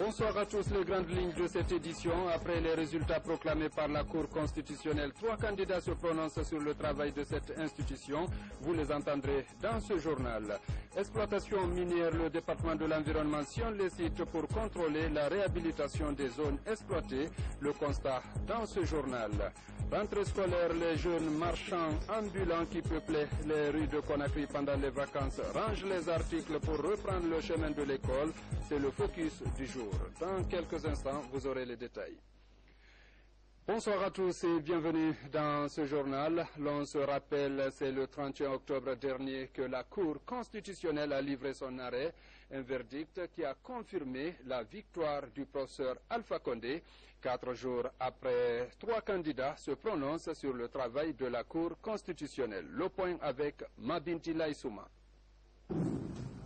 Bonsoir à tous. Les grandes lignes de cette édition. Après les résultats proclamés par la Cour constitutionnelle, 3 candidats se prononcent sur le travail de cette institution. Vous les entendrez dans ce journal. Exploitation minière, le département de l'environnement sillonne les sites pour contrôler la réhabilitation des zones exploitées. Le constat dans ce journal. Rentrée scolaire, les jeunes marchands ambulants qui peuplaient les rues de Conakry pendant les vacances rangent les articles pour reprendre le chemin de l'école. C'est le focus du jour. Dans quelques instants, vous aurez les détails. Bonsoir à tous et bienvenue dans ce journal. L'on se rappelle, c'est le 31 octobre dernier que la Cour constitutionnelle a livré son arrêt, un verdict qui a confirmé la victoire du professeur Alpha Condé. 4 jours après, 3 candidats se prononcent sur le travail de la Cour constitutionnelle. Le point avec Mabinti Laïsouma.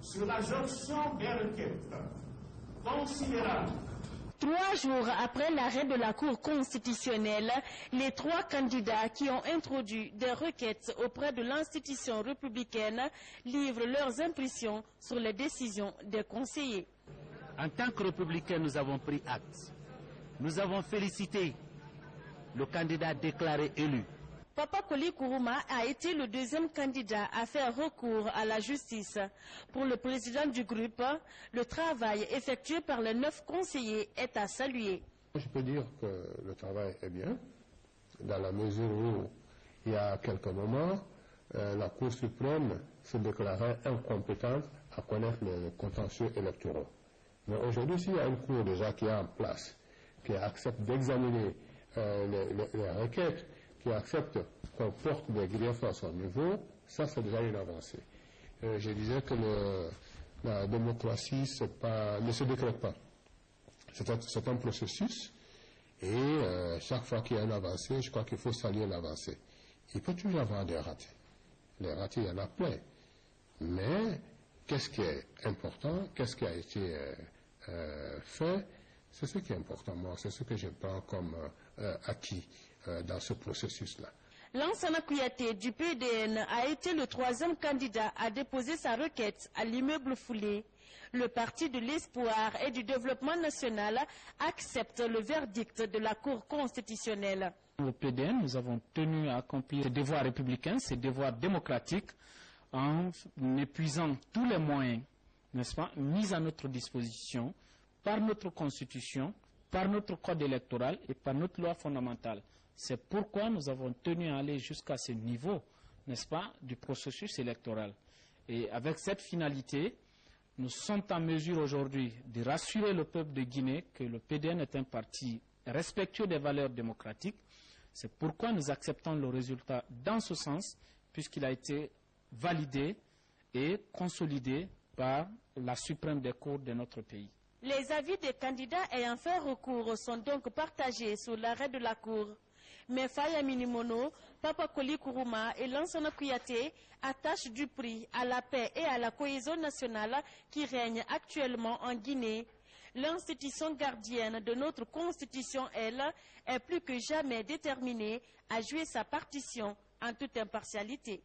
Sur la jonction des requêtes considérable. 3 jours après l'arrêt de la Cour constitutionnelle, les 3 candidats qui ont introduit des requêtes auprès de l'institution républicaine livrent leurs impressions sur les décisions des conseillers. En tant que républicains, nous avons pris acte. Nous avons félicité le candidat déclaré élu. Papa Koli Kourouma a été le 2e candidat à faire recours à la justice. Pour le président du groupe, le travail effectué par les 9 conseillers est à saluer. Je peux dire que le travail est bien, dans la mesure où, il y a quelques moments, la Cour suprême se déclarait incompétente à connaître les contentieux électoraux. Mais aujourd'hui, s'il y a une Cour déjà qui est en place, qui accepte d'examiner les requêtes, qui accepte qu'on porte des griefs à son niveau, ça c'est déjà une avancée. Je disais que la démocratie ne se décrète pas. C'est un processus et chaque fois qu'il y a une avancée, je crois qu'il faut saluer l'avancée. Il peut toujours y avoir des ratés. Les ratés, il y en a plein. Mais qu'est-ce qui est important, qu'est-ce qui a été fait, c'est ce qui est important. Moi, c'est ce que je prends comme acquis dans ce processus-là. Lansana Kouyaté du PDN a été le 3e candidat à déposer sa requête à l'immeuble Foulé. Le Parti de l'Espoir et du Développement National accepte le verdict de la Cour constitutionnelle. Au PDN, nous avons tenu à accomplir ses devoirs républicains, ses devoirs démocratiques, en épuisant tous les moyens, n'est-ce pas, mis à notre disposition par notre Constitution, par notre code électoral et par notre loi fondamentale. C'est pourquoi nous avons tenu à aller jusqu'à ce niveau, n'est-ce pas, du processus électoral. Et avec cette finalité, nous sommes en mesure aujourd'hui de rassurer le peuple de Guinée que le PDN est un parti respectueux des valeurs démocratiques. C'est pourquoi nous acceptons le résultat dans ce sens, puisqu'il a été validé et consolidé par la suprême des cours de notre pays. Les avis des candidats ayant fait recours sont donc partagés sur l'arrêt de la Cour. Mais Faya Minimono, Papa Koli Kourouma et Lansana Kouyaté attachent du prix à la paix et à la cohésion nationale qui règne actuellement en Guinée. L'institution gardienne de notre Constitution, elle, est plus que jamais déterminée à jouer sa partition en toute impartialité.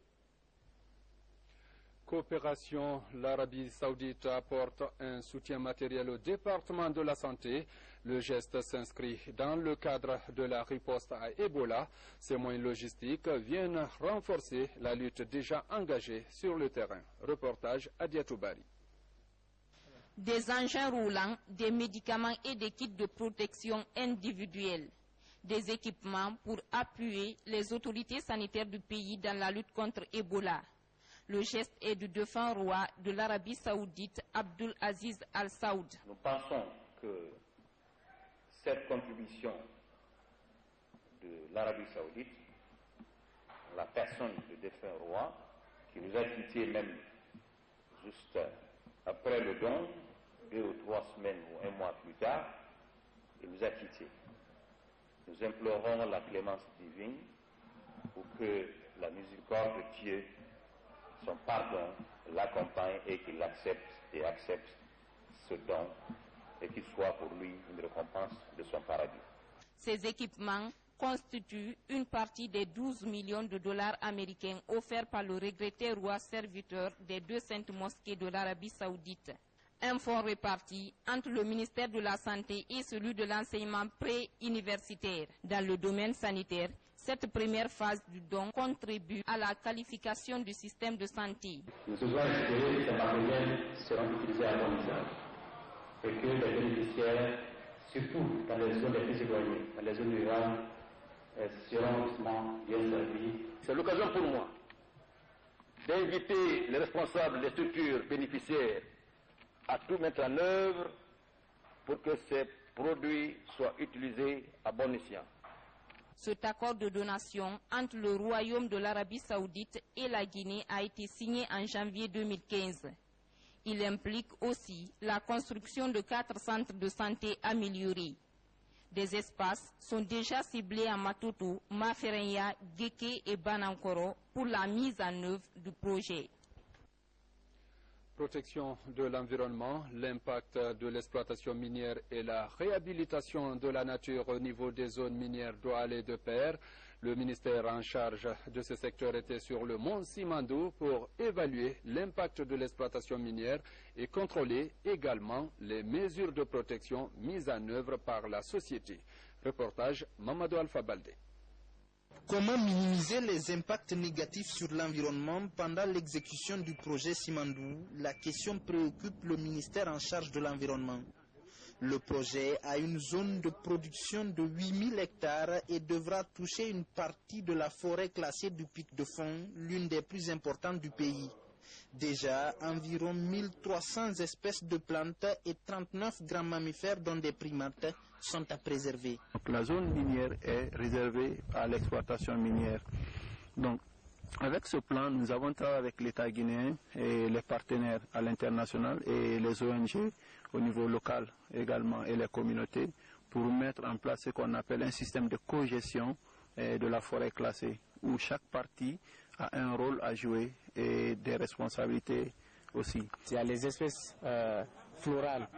Coopération, l'Arabie Saoudite apporte un soutien matériel au département de la santé. Le geste s'inscrit dans le cadre de la riposte à Ebola. Ces moyens logistiques viennent renforcer la lutte déjà engagée sur le terrain. Reportage à Diatoubari. Des engins roulants, des médicaments et des kits de protection individuelle. Des équipements pour appuyer les autorités sanitaires du pays dans la lutte contre Ebola. Le geste est du défunt roi de l'Arabie Saoudite, Abdul Aziz Al Saoud. Nous pensons que cette contribution de l'Arabie Saoudite, la personne du défunt roi, qui nous a quittés même juste après le don, 2 ou 3 semaines ou 1 mois plus tard, il nous a quittés. Nous implorons la clémence divine pour que la miséricorde de Dieu, son pardon, l'accompagne et qu'il accepte ce don et qu'il soit pour lui une récompense de son paradis. Ces équipements constituent une partie des 12 millions de dollars américains offerts par le regretté roi serviteur des 2 saintes mosquées de l'Arabie saoudite. Un fonds réparti entre le ministère de la Santé et celui de l'enseignement pré-universitaire. Dans le domaine sanitaire, cette première phase du don contribue à la qualification du système de santé. Nous devons espérer que ces matériels seront utilisés à bon usage et que les bénéficiaires, surtout dans les zones les plus éloignées, dans les zones rurales, seront justement bien servis. C'est l'occasion pour moi d'inviter les responsables des structures bénéficiaires à tout mettre en œuvre pour que ces produits soient utilisés à bon escient. Cet accord de donation entre le Royaume de l'Arabie saoudite et la Guinée a été signé en janvier 2015. Il implique aussi la construction de 4 centres de santé améliorés. Des espaces sont déjà ciblés à Matoto, Maferenya, Guéké et Banankoro pour la mise en œuvre du projet. Protection de l'environnement, l'impact de l'exploitation minière et la réhabilitation de la nature au niveau des zones minières doit aller de pair. Le ministère en charge de ce secteur était sur le mont Simandou pour évaluer l'impact de l'exploitation minière et contrôler également les mesures de protection mises en œuvre par la société. Reportage Mamadou Alpha Baldé. Comment minimiser les impacts négatifs sur l'environnement pendant l'exécution du projet Simandou? La question préoccupe le ministère en charge de l'environnement. Le projet a une zone de production de 8000 hectares et devra toucher une partie de la forêt classée du Pic de Fond, l'une des plus importantes du pays. Déjà, environ 1300 espèces de plantes et 39 grands mammifères, dont des primates, sont à préserver. Donc, la zone minière est réservée à l'exploitation minière. Donc, avec ce plan, nous avons travaillé avec l'État guinéen et les partenaires à l'international et les ONG au niveau local également et les communautés pour mettre en place ce qu'on appelle un système de cogestion de la forêt classée où chaque partie a un rôle à jouer et des responsabilités aussi. Il y a les espèces florales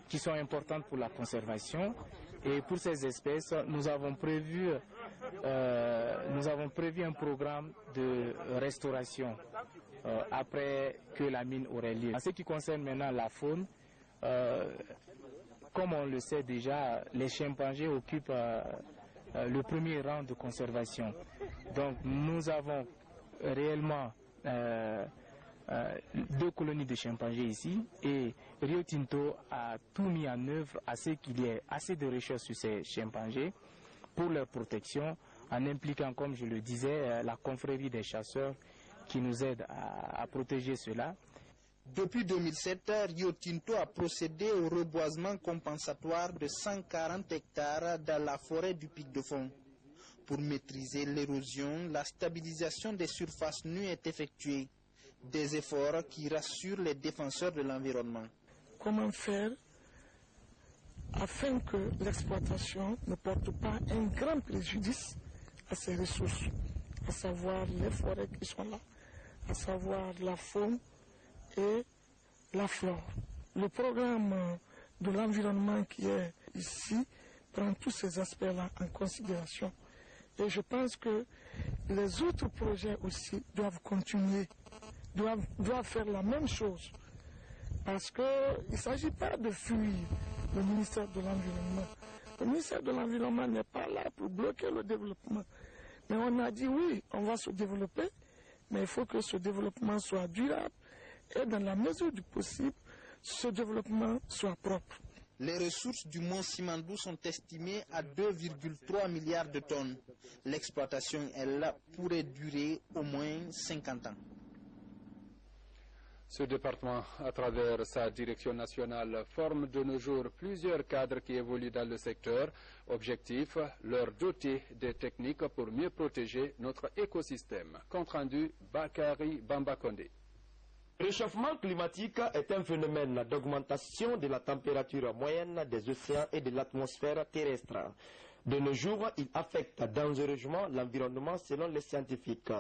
qui sont importantes pour la conservation et pour ces espèces, nous avons prévu un programme de restauration après que la mine aurait lieu. En ce qui concerne maintenant la faune, comme on le sait déjà, les chimpanzés occupent le premier rang de conservation. Donc nous avons réellement 2 colonies de chimpanzés ici et Rio Tinto a tout mis en œuvre à ce qu'il y ait assez de recherche sur ces chimpanzés pour leur protection en impliquant, comme je le disais, la confrérie des chasseurs qui nous aide à protéger cela. Depuis 2007, Rio Tinto a procédé au reboisement compensatoire de 140 hectares dans la forêt du Pic de Fond. Pour maîtriser l'érosion, la stabilisation des surfaces nues est effectuée. Des efforts qui rassurent les défenseurs de l'environnement. Comment faire afin que l'exploitation ne porte pas un grand préjudice à ces ressources, à savoir les forêts qui sont là, à savoir la faune et la flore. Le programme de l'environnement qui est ici prend tous ces aspects-là en considération. Et je pense que les autres projets aussi doivent continuer, doivent faire la même chose. Parce qu'il ne s'agit pas de fuir le ministère de l'Environnement. Le ministère de l'Environnement n'est pas là pour bloquer le développement. Mais on a dit oui, on va se développer, mais il faut que ce développement soit durable et dans la mesure du possible, ce développement soit propre. Les ressources du mont Simandou sont estimées à 2,3 milliards de tonnes. L'exploitation, elle, pourrait durer au moins 50 ans. Ce département, à travers sa direction nationale, forme de nos jours plusieurs cadres qui évoluent dans le secteur. Objectif, leur doter des techniques pour mieux protéger notre écosystème. Compte rendu, Bakary Bambakonde. Le réchauffement climatique est un phénomène d'augmentation de la température moyenne des océans et de l'atmosphère terrestre. De nos jours, il affecte dangereusement l'environnement selon les scientifiques.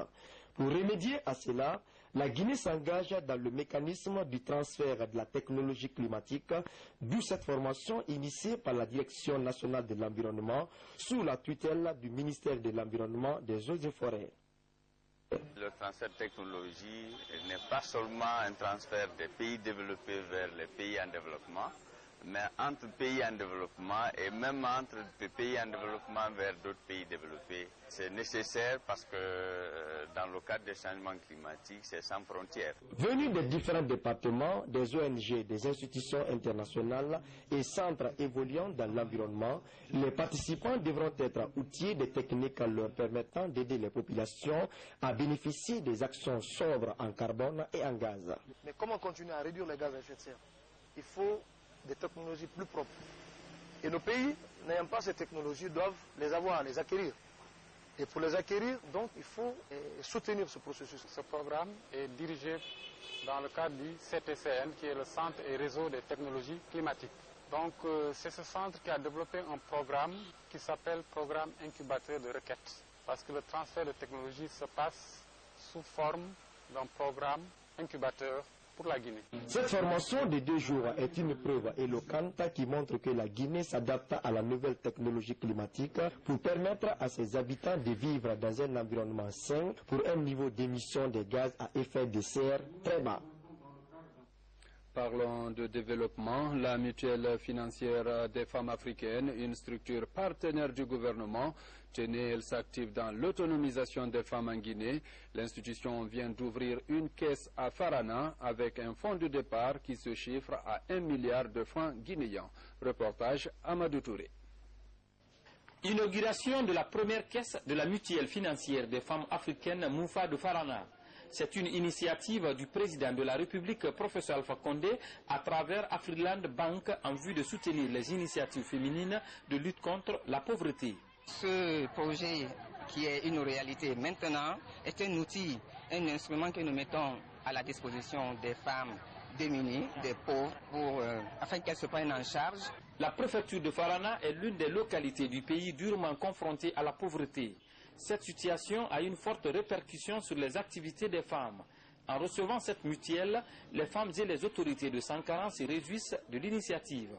Pour remédier à cela, La Guinée s'engage dans le mécanisme du transfert de la technologie climatique, d'où cette formation initiée par la Direction nationale de l'environnement sous la tutelle du ministère de l'Environnement, des Eaux et Forêts. Le transfert de technologie n'est pas seulement un transfert des pays développés vers les pays en développement, mais entre pays en développement et même entre des pays en développement vers d'autres pays développés. C'est nécessaire parce que dans le cadre des changements climatiques, c'est sans frontières. Venus des différents départements, des ONG, des institutions internationales et centres évoluant dans l'environnement, les participants devront être outillés de techniques leur permettant d'aider les populations à bénéficier des actions sobres en carbone et en gaz. Mais comment continuer à réduire les gaz à effet de serre? Il faut des technologies plus propres. Et nos pays n'ayant pas ces technologies doivent les avoir, les acquérir. Et pour les acquérir, donc, il faut soutenir ce processus. Ce programme est dirigé dans le cadre du CTCN, qui est le Centre et Réseau des technologies climatiques. Donc, c'est ce centre qui a développé un programme qui s'appelle Programme incubateur de requête. Parce que le transfert de technologie se passe sous forme d'un programme incubateur pour la Guinée. Cette formation de 2 jours est une preuve éloquente qui montre que la Guinée s'adapte à la nouvelle technologie climatique pour permettre à ses habitants de vivre dans un environnement sain pour un niveau d'émission de gaz à effet de serre très bas. Parlons de développement. La mutuelle financière des femmes africaines, une structure partenaire du gouvernement, elle s'active dans l'autonomisation des femmes en Guinée. L'institution vient d'ouvrir une caisse à Farana avec un fonds de départ qui se chiffre à 1 milliard de francs guinéens. Reportage Amadou Touré. Inauguration de la première caisse de la mutuelle financière des femmes africaines Moufa de Farana. C'est une initiative du président de la République, professeur Alpha Condé, à travers Afriland Bank en vue de soutenir les initiatives féminines de lutte contre la pauvreté. Ce projet, qui est une réalité maintenant, est un outil, un instrument que nous mettons à la disposition des femmes démunies, des pauvres, afin qu'elles se prennent en charge. La préfecture de Farana est l'une des localités du pays durement confrontée à la pauvreté. Cette situation a une forte répercussion sur les activités des femmes. En recevant cette mutuelle, les femmes et les autorités de Sankara se réjouissent de l'initiative.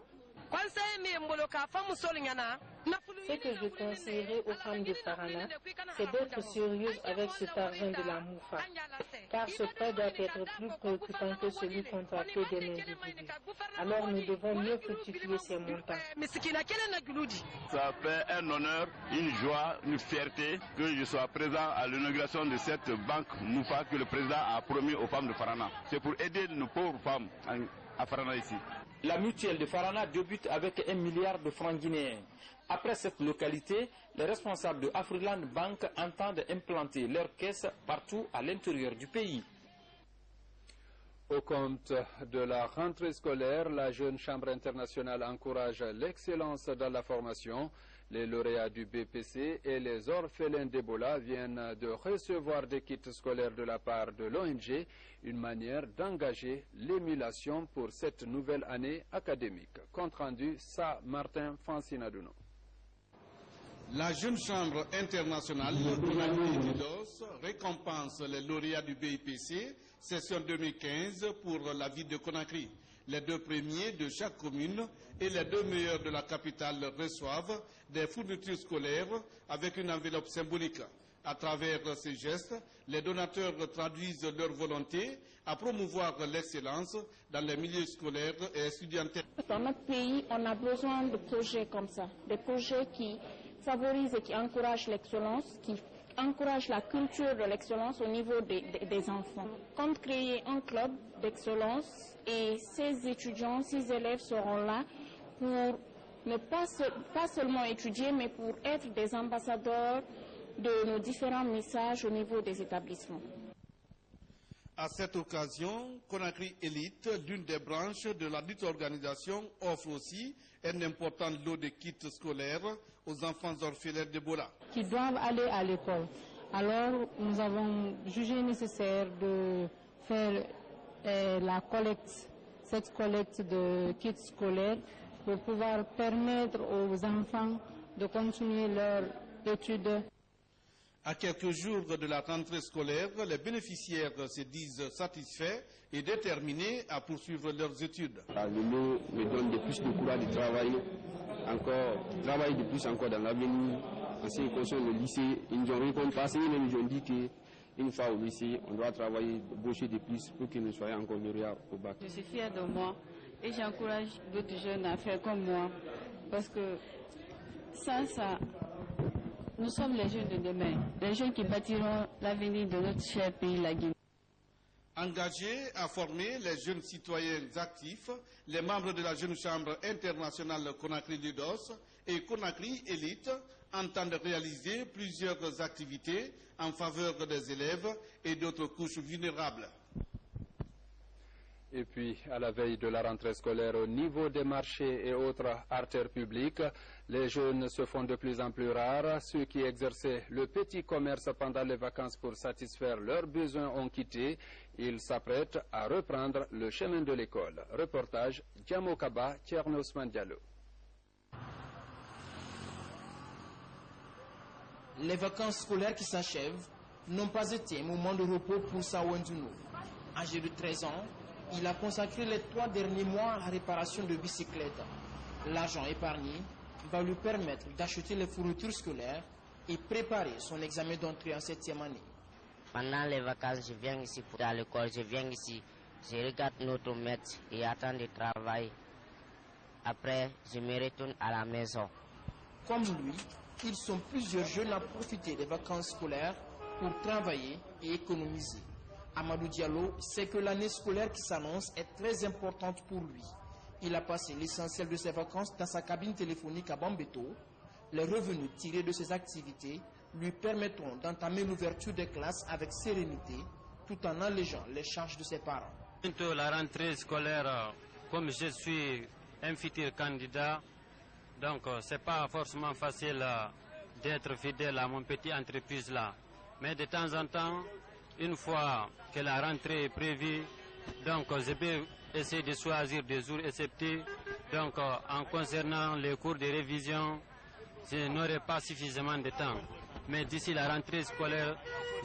Ce que je conseillerais aux femmes de Farana, c'est d'être sérieuses avec cet argent de la Moufa, car ce prêt doit être plus préoccupant que celui contracté d'un individu. Alors nous devons mieux fructifier ces montants. Ça fait un honneur, une joie, une fierté que je sois présent à l'inauguration de cette banque Moufa que le président a promis aux femmes de Farana. C'est pour aider nos pauvres femmes à Farana ici. La mutuelle de Farana débute avec 1 milliard de francs guinéens. Après cette localité, les responsables de Afriland Bank entendent implanter leur caisse partout à l'intérieur du pays. Au compte de la rentrée scolaire, la Jeune Chambre internationale encourage l'excellence dans la formation. Les lauréats du BPC et les orphelins d'Ebola viennent de recevoir des kits scolaires de la part de l'ONG, une manière d'engager l'émulation pour cette nouvelle année académique. Compte rendu, Martin Francinaduno. La Jeune Chambre internationale de l'Unidos récompense les lauréats du BIPC, session 2015 pour la ville de Conakry. Les 2 premiers de chaque commune et les 2 meilleurs de la capitale reçoivent des fournitures scolaires avec une enveloppe symbolique. À travers ces gestes, les donateurs traduisent leur volonté à promouvoir l'excellence dans les milieux scolaires et étudiantins. Dans notre pays, on a besoin de projets comme ça, des projets qui favorisent et qui encouragent l'excellence, qui encouragent la culture de l'excellence au niveau des enfants. Compte créer un club d'excellence et ces étudiants, ces élèves seront là pour ne pas seulement étudier, mais pour être des ambassadeurs de nos différents messages au niveau des établissements. À cette occasion, Conakry Elite, l'une des branches de la dite organisation, offre aussi un important lot de kits scolaires aux enfants orphelins d'Ebola. Qui doivent aller à l'école. Alors, nous avons jugé nécessaire de faire cette collecte de kits scolaires pour pouvoir permettre aux enfants de continuer leurs études. À quelques jours de la rentrée scolaire, les bénéficiaires se disent satisfaits et déterminés à poursuivre leurs études. L'avenir me donne de plus de courage de travailler de plus encore dans l'avenir. En ce qui concerne le lycée, ils nous ont récompensé, ils nous ont dit qu'une fois au lycée, on doit travailler, bosser de plus pour que nous soyons encore lauréats au bac. Je suis fière de moi et j'encourage d'autres jeunes à faire comme moi parce que nous sommes les jeunes de demain, les jeunes qui bâtiront l'avenir de notre cher pays, la Guinée. Engagés à former les jeunes citoyens actifs, les membres de la Jeune Chambre internationale Conakry-Ludos et Conakry Élite entendent réaliser plusieurs activités en faveur des élèves et d'autres couches vulnérables. Et puis, à la veille de la rentrée scolaire, au niveau des marchés et autres artères publiques, les jeunes se font de plus en plus rares. Ceux qui exerçaient le petit commerce pendant les vacances pour satisfaire leurs besoins ont quitté. Ils s'apprêtent à reprendre le chemin de l'école. Reportage Diamo Kaba, Thierno Ousmane Diallo. Les vacances scolaires qui s'achèvent n'ont pas été un moment de repos pour Sawendounou. Âgé de 13 ans, il a consacré les 3 derniers mois à la réparation de bicyclettes. L'argent épargné va lui permettre d'acheter les fournitures scolaires et préparer son examen d'entrée en 7e année. Pendant les vacances, je viens ici pour aller à l'école, je viens ici, je regarde notre maître et attends de travailler. Après, je me retourne à la maison. Comme lui, ils sont plusieurs jeunes à profiter des vacances scolaires pour travailler et économiser. Amadou Diallo sait que l'année scolaire qui s'annonce est très importante pour lui. Il a passé l'essentiel de ses vacances dans sa cabine téléphonique à Bambeto. Les revenus tirés de ses activités lui permettront d'entamer l'ouverture des classes avec sérénité, tout en allégeant les charges de ses parents. Bientôt la rentrée scolaire, comme je suis un futur candidat, donc c'est pas forcément facile d'être fidèle à mon petit entreprise là. Mais de temps en temps, une fois que la rentrée est prévue, donc je peux essayer de choisir des jours acceptés. Donc en concernant les cours de révision, je n'aurai pas suffisamment de temps. Mais d'ici la rentrée scolaire,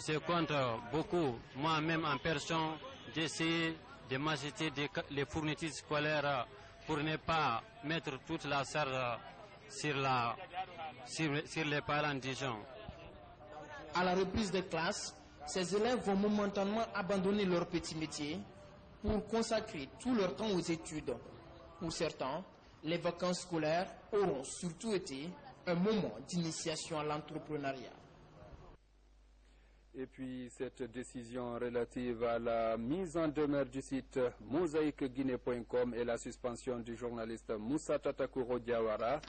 je compte beaucoup, moi-même en personne, d'essayer de m'acheter les fournitures scolaires pour ne pas mettre toute la charge sur les parents, disons. À la reprise des classes, ces élèves vont momentanément abandonner leur petit métier pour consacrer tout leur temps aux études. Pour certains, les vacances scolaires auront surtout été un moment d'initiation à l'entrepreneuriat. Et puis cette décision relative à la mise en demeure du site mosaïqueguinée.com et la suspension du journaliste Moussa Tatakuro Diawara,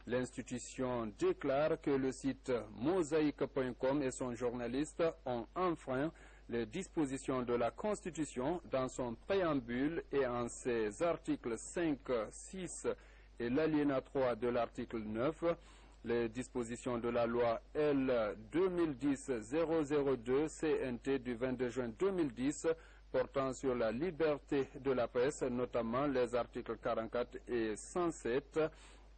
l'institution déclare que le site mosaïque.com et son journaliste ont enfreint les dispositions de la Constitution dans son préambule et en ses articles 5, 6 et l'alinéa 3 de l'article 9, les dispositions de la loi L 2010-002 CNT du 22 juin 2010 portant sur la liberté de la presse, notamment les articles 44 et 107,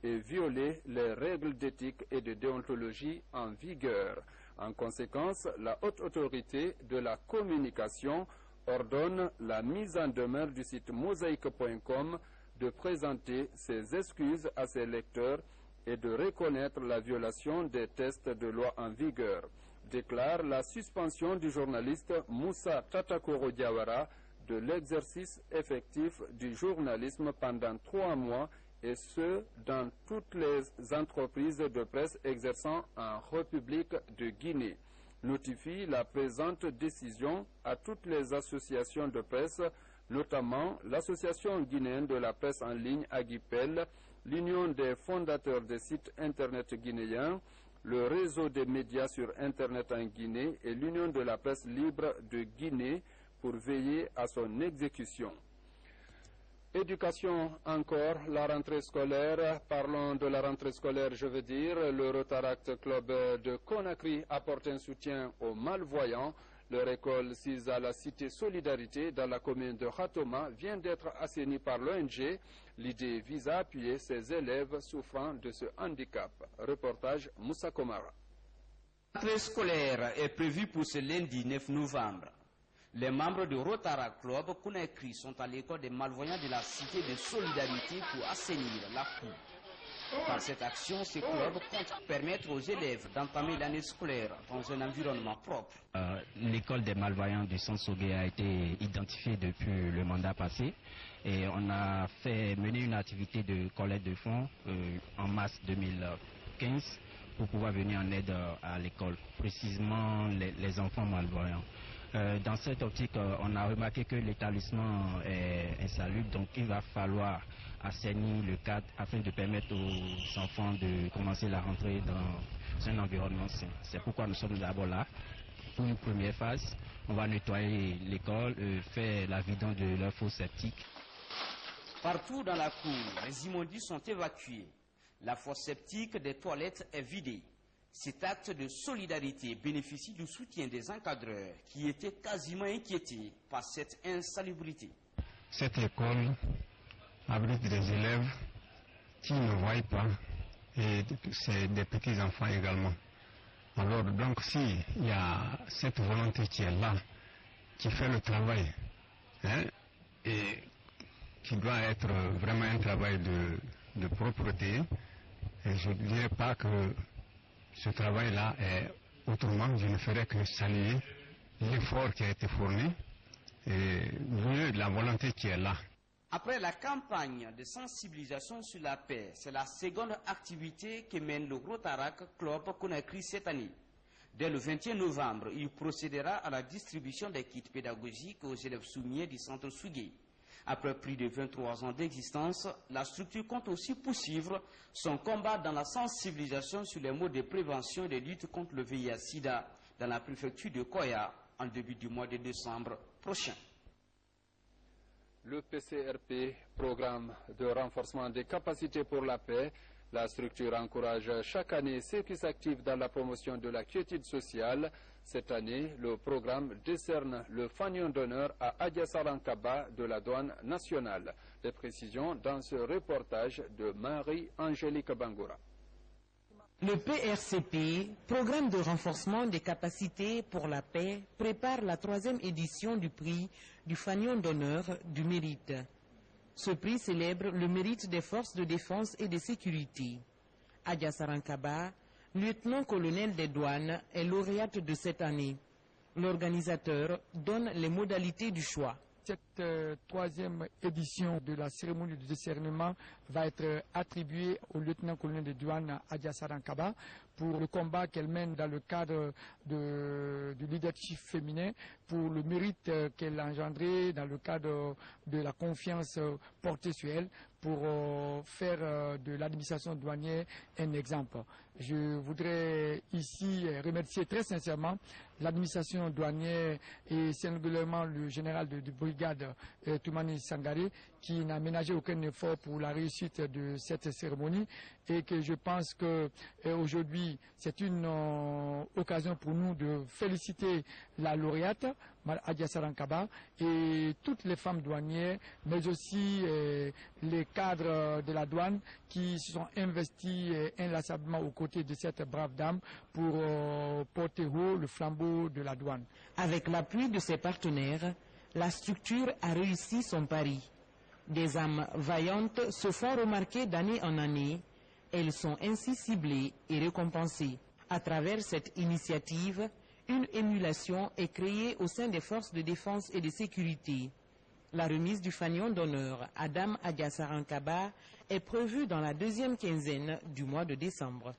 et violer les règles d'éthique et de déontologie en vigueur. En conséquence, la haute autorité de la communication ordonne la mise en demeure du site mosaïque.com de présenter ses excuses à ses lecteurs et de reconnaître la violation des textes de loi en vigueur, déclare la suspension du journaliste Moussa Tatakuro Diawara de l'exercice effectif du journalisme pendant 3 mois, et ce, dans toutes les entreprises de presse exerçant en République de Guinée. Notifie la présente décision à toutes les associations de presse, notamment l'Association guinéenne de la presse en ligne Aguipel, l'Union des fondateurs des sites Internet guinéens, le réseau des médias sur Internet en Guinée et l'Union de la presse libre de Guinée pour veiller à son exécution. Éducation encore, la rentrée scolaire. Parlons de la rentrée scolaire, je veux dire. Le Rotaract Club de Conakry apporte un soutien aux malvoyants. Leur école sise à la cité Solidarité dans la commune de Khatoma vient d'être assainie par l'ONG. L'idée vise à appuyer ces élèves souffrant de ce handicap. Reportage Moussa Komara. La rentrée scolaire est prévue pour ce lundi 9 novembre. Les membres du Rotary Club Conakry sont à l'école des malvoyants de la Cité de Solidarité pour assainir la cour. Par cette action, ce club compte permettre aux élèves d'entamer l'année scolaire dans un environnement propre. L'école des malvoyants du Centre Sogué a été identifiée depuis le mandat passé et on a fait mener une activité de collecte de fonds en mars 2015 pour pouvoir venir en aide à l'école, précisément les enfants malvoyants. Dans cette optique, on a remarqué que l'établissement est insalubre, donc il va falloir assainir le cadre afin de permettre aux enfants de commencer la rentrée dans un environnement sain. C'est pourquoi nous sommes d'abord là. Pour une première phase, on va nettoyer l'école, faire la vidange de leur fosse septique. Partout dans la cour, les immondices sont évacués. La fosse septique des toilettes est vidée. Cet acte de solidarité bénéficie du soutien des encadreurs qui étaient quasiment inquiétés par cette insalubrité. Cette école abrite des élèves qui ne voient pas et c'est des petits-enfants également. Alors donc s'il y a cette volonté qui est là, qui fait le travail, et qui doit être vraiment un travail de propreté, et je ne dirais pas que ce travail-là est autrement, je ne ferai que saluer l'effort qui a été fourni et la volonté qui est là. Après la campagne de sensibilisation sur la paix, c'est la seconde activité que mène le Rotary Club Conakry cette année. Dès le 21 novembre, il procédera à la distribution des kits pédagogiques aux élèves soumis du centre Sougé. Après plus de 23 ans d'existence, la structure compte aussi poursuivre son combat dans la sensibilisation sur les modes de prévention et de lutte contre le VIH-Sida dans la préfecture de Koya en début du mois de décembre prochain. Le PCRP, programme de renforcement des capacités pour la paix, la structure encourage chaque année ceux qui s'activent dans la promotion de la quiétude sociale. Cette année, le programme décerne le fanion d'honneur à Adja Sarankaba de la douane nationale. Les précisions dans ce reportage de Marie-Angélique Bangoura. Le PRCP, programme de renforcement des capacités pour la paix, prépare la 3e édition du prix du fanion d'honneur du mérite. Ce prix célèbre le mérite des forces de défense et de sécurité. Adja Sarankaba, lieutenant-colonel des douanes, est lauréate de cette année. L'organisateur donne les modalités du choix. Cette 3e édition de la cérémonie de décernement va être attribuée au lieutenant-colonel de douane Adja Sarankaba pour le combat qu'elle mène dans le cadre du leadership féminin, pour le mérite qu'elle a engendré dans le cadre de la confiance portée sur elle, pour faire de l'administration douanière un exemple. Je voudrais ici remercier très sincèrement l'administration douanière et singulièrement le général de brigade Toumani Sangaré qui n'a ménagé aucun effort pour la réussite de cette cérémonie et que je pense que aujourd'hui c'est une occasion pour nous de féliciter la lauréate Adja Sarankaba et toutes les femmes douanières, mais aussi les cadres de la douane qui se sont investis inlassablement aux côtés de cette brave dame pour porter haut le flambeau de la douane. Avec l'appui de ses partenaires, la structure a réussi son pari. Des âmes vaillantes se font remarquer d'année en année. Elles sont ainsi ciblées et récompensées. À travers cette initiative, une émulation est créée au sein des forces de défense et de sécurité. La remise du fanion d'honneur à Dame Adja Sarankaba est prévue dans la 2e quinzaine du mois de décembre.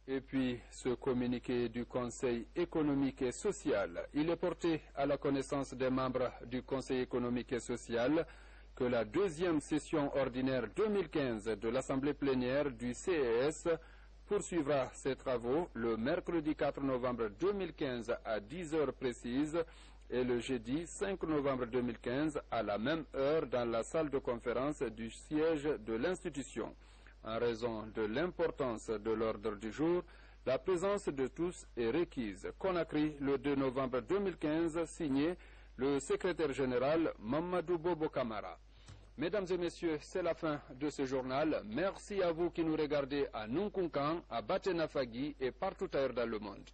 Et puis, ce communiqué du Conseil économique et social, il est porté à la connaissance des membres du Conseil économique et social que la 2e session ordinaire 2015 de l'Assemblée plénière du CES poursuivra ses travaux le mercredi 4 novembre 2015 à 10 heures précises et le jeudi 5 novembre 2015 à la même heure dans la salle de conférence du siège de l'institution. En raison de l'importance de l'ordre du jour, la présence de tous est requise. Conakry, le 2 novembre 2015, signé le secrétaire général Mamadou Bobo Kamara. Mesdames et messieurs, c'est la fin de ce journal. Merci à vous qui nous regardez à Nunkunkan, à Batenafagi et partout ailleurs dans le monde.